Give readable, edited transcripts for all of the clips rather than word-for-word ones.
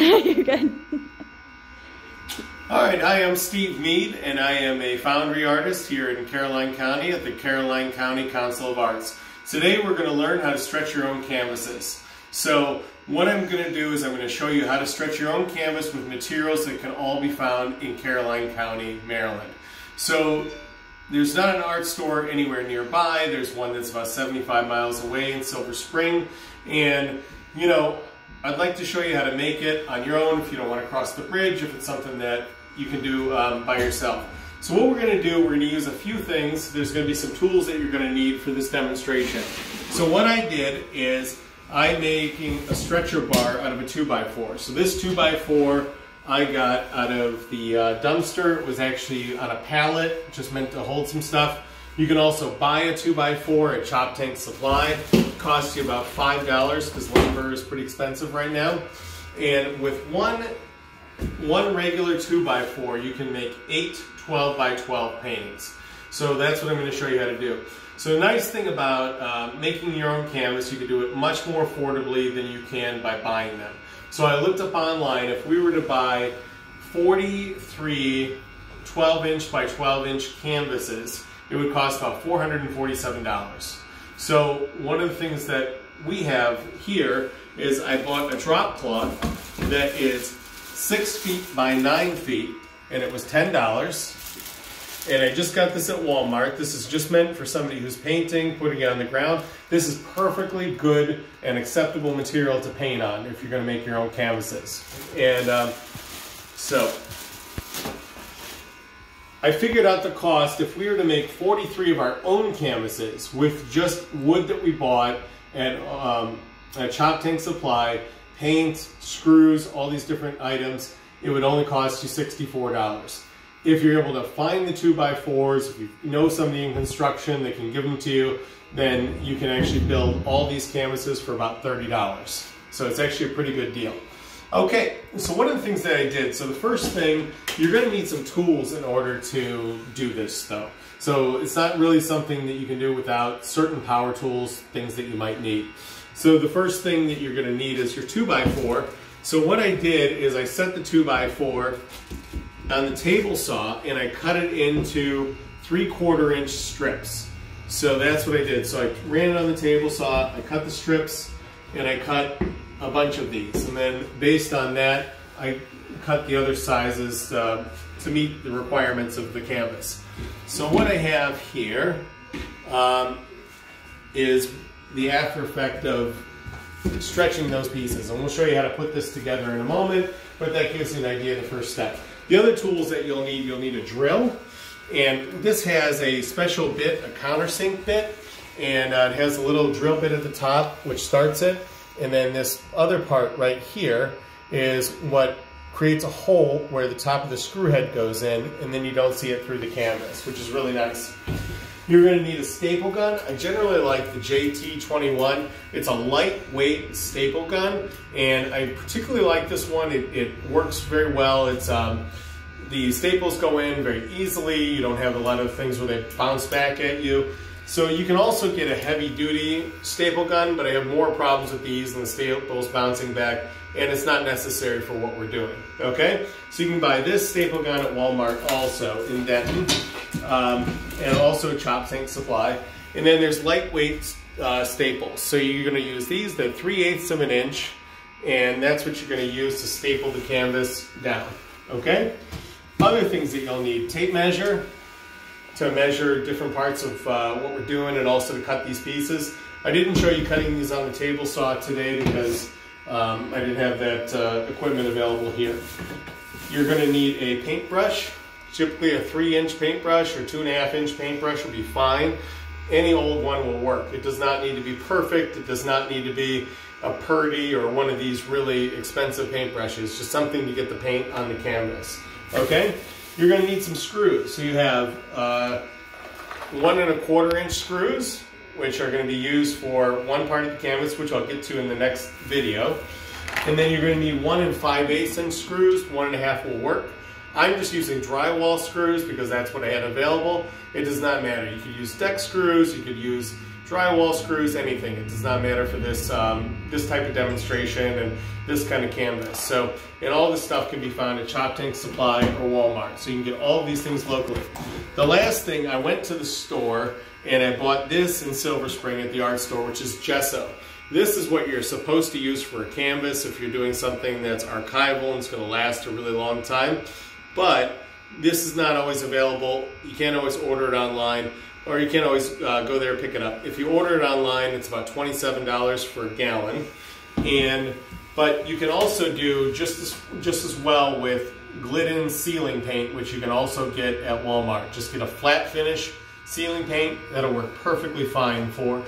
You're good. Alright, I am Steve Mead, and I am a foundry artist here in Caroline County at the Caroline County Council of Arts. Today we're going to learn how to stretch your own canvases. So what I'm going to do is I'm going to show you how to stretch your own canvas with materials that can all be found in Caroline County, Maryland. So there's not an art store anywhere nearby. There's one that's about 75 miles away in Silver Spring, and you know, I'd like to show you how to make it on your own if you don't want to cross the bridge, if it's something that you can do by yourself. So what we're going to do, we're going to use a few things. There's going to be some tools that you're going to need for this demonstration. So what I did is I'm making a stretcher bar out of a 2x4. So this 2x4 I got out of the dumpster. It was actually on a pallet, just meant to hold some stuff. You can also buy a 2x4 at Chop Tank Supply. It costs you about $5 because lumber is pretty expensive right now. And with one regular 2x4, you can make 8 12x12 paintings. So that's what I'm going to show you how to do. So the nice thing about making your own canvas, you can do it much more affordably than you can by buying them. So I looked up online, if we were to buy 43 12-inch by 12-inch canvases, it would cost about $447. So one of the things that we have here is I bought a drop cloth that is 6 feet by 9 feet, and it was $10. And I just got this at Walmart. This is just meant for somebody who's painting, putting it on the ground. This is perfectly good and acceptable material to paint on if you're going to make your own canvases. And so I figured out the cost if we were to make 43 of our own canvases with just wood that we bought at Chop Tank Supply, paint, screws, all these different items, it would only cost you $64. If you're able to find the 2x4s, if you know somebody in construction that can give them to you, then you can actually build all these canvases for about $30. So it's actually a pretty good deal. Okay, so one of the things that I did, so the first thing, you're going to need some tools in order to do this though. So it's not really something that you can do without certain power tools, things that you might need. So the first thing that you're going to need is your 2x4. So what I did is I set the 2x4 on the table saw and I cut it into 3/4 inch strips. So that's what I did. So I ran it on the table saw, I cut the strips, and I cut a bunch of these. And then based on that, I cut the other sizes to meet the requirements of the canvas. So what I have here is the after effect of stretching those pieces. And we'll show you how to put this together in a moment, but that gives you an idea of the first step. The other tools that you'll need a drill, and this has a special bit, a countersink bit, and it has a little drill bit at the top which starts it, and then this other part right here is what creates a hole where the top of the screw head goes in, and then you don't see it through the canvas, which is really nice. You're going to need a staple gun. I generally like the JT21. It's a lightweight staple gun, and I particularly like this one. It works very well. It's the staples go in very easily. You don't have a lot of things where they bounce back at you. So you can also get a heavy-duty staple gun, but I have more problems with these and the staples bouncing back, and it's not necessary for what we're doing. Okay? So you can buy this staple gun at Walmart also in Denton. And also Chop Tank Supply. And then there's lightweight staples. So you're going to use these, they're 3/8 of an inch, and that's what you're going to use to staple the canvas down. Okay? Other things that you'll need, tape measure to measure different parts of what we're doing, and also to cut these pieces. I didn't show you cutting these on the table saw today because I didn't have that equipment available here. You're going to need a paintbrush. Typically a 3-inch paintbrush or 2.5-inch paintbrush will be fine. Any old one will work. It does not need to be perfect. It does not need to be a Purdy or one of these really expensive paintbrushes. Just something to get the paint on the canvas. Okay? You're going to need some screws. So you have 1 1/4-inch screws, which are going to be used for one part of the canvas, which I'll get to in the next video. And then you're going to need 1 5/8-inch screws. 1 1/2 will work. I'm just using drywall screws because that's what I had available. It does not matter. You could use deck screws, you could use drywall, screws, anything. It does not matter for this, this type of demonstration and this kind of canvas. So, and all this stuff can be found at Chop Tank Supply or Walmart. So you can get all of these things locally. The last thing, I went to the store and I bought this in Silver Spring at the art store, which is gesso. This is what you're supposed to use for a canvas if you're doing something that's archival and it's going to last a really long time. But this is not always available. You can't always order it online, or you can't always go there and pick it up. If you order it online, it's about $27 for a gallon. But you can also do just as well with Glidden ceiling paint, which you can also get at Walmart. Just get a flat finish ceiling paint. That'll work perfectly fine for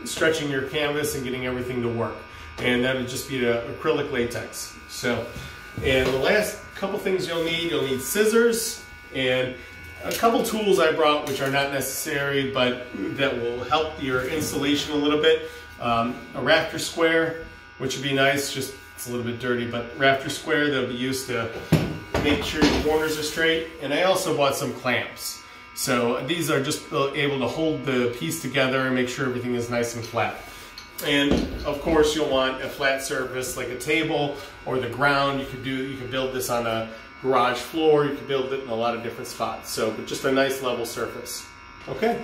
stretching your canvas and getting everything to work. And that would just be the acrylic latex. So, and the last couple things you'll need scissors and a couple tools I brought which are not necessary but that will help your installation a little bit. A rafter square, which would be nice, just it's a little bit dirty, but rafter square that'll be used to make sure your corners are straight. And I also bought some clamps. So these are just able to hold the piece together and make sure everything is nice and flat. And of course you'll want a flat surface like a table or the ground. You could build this on a garage floor. You could build it in a lot of different spots. So, but just a nice level surface. Okay.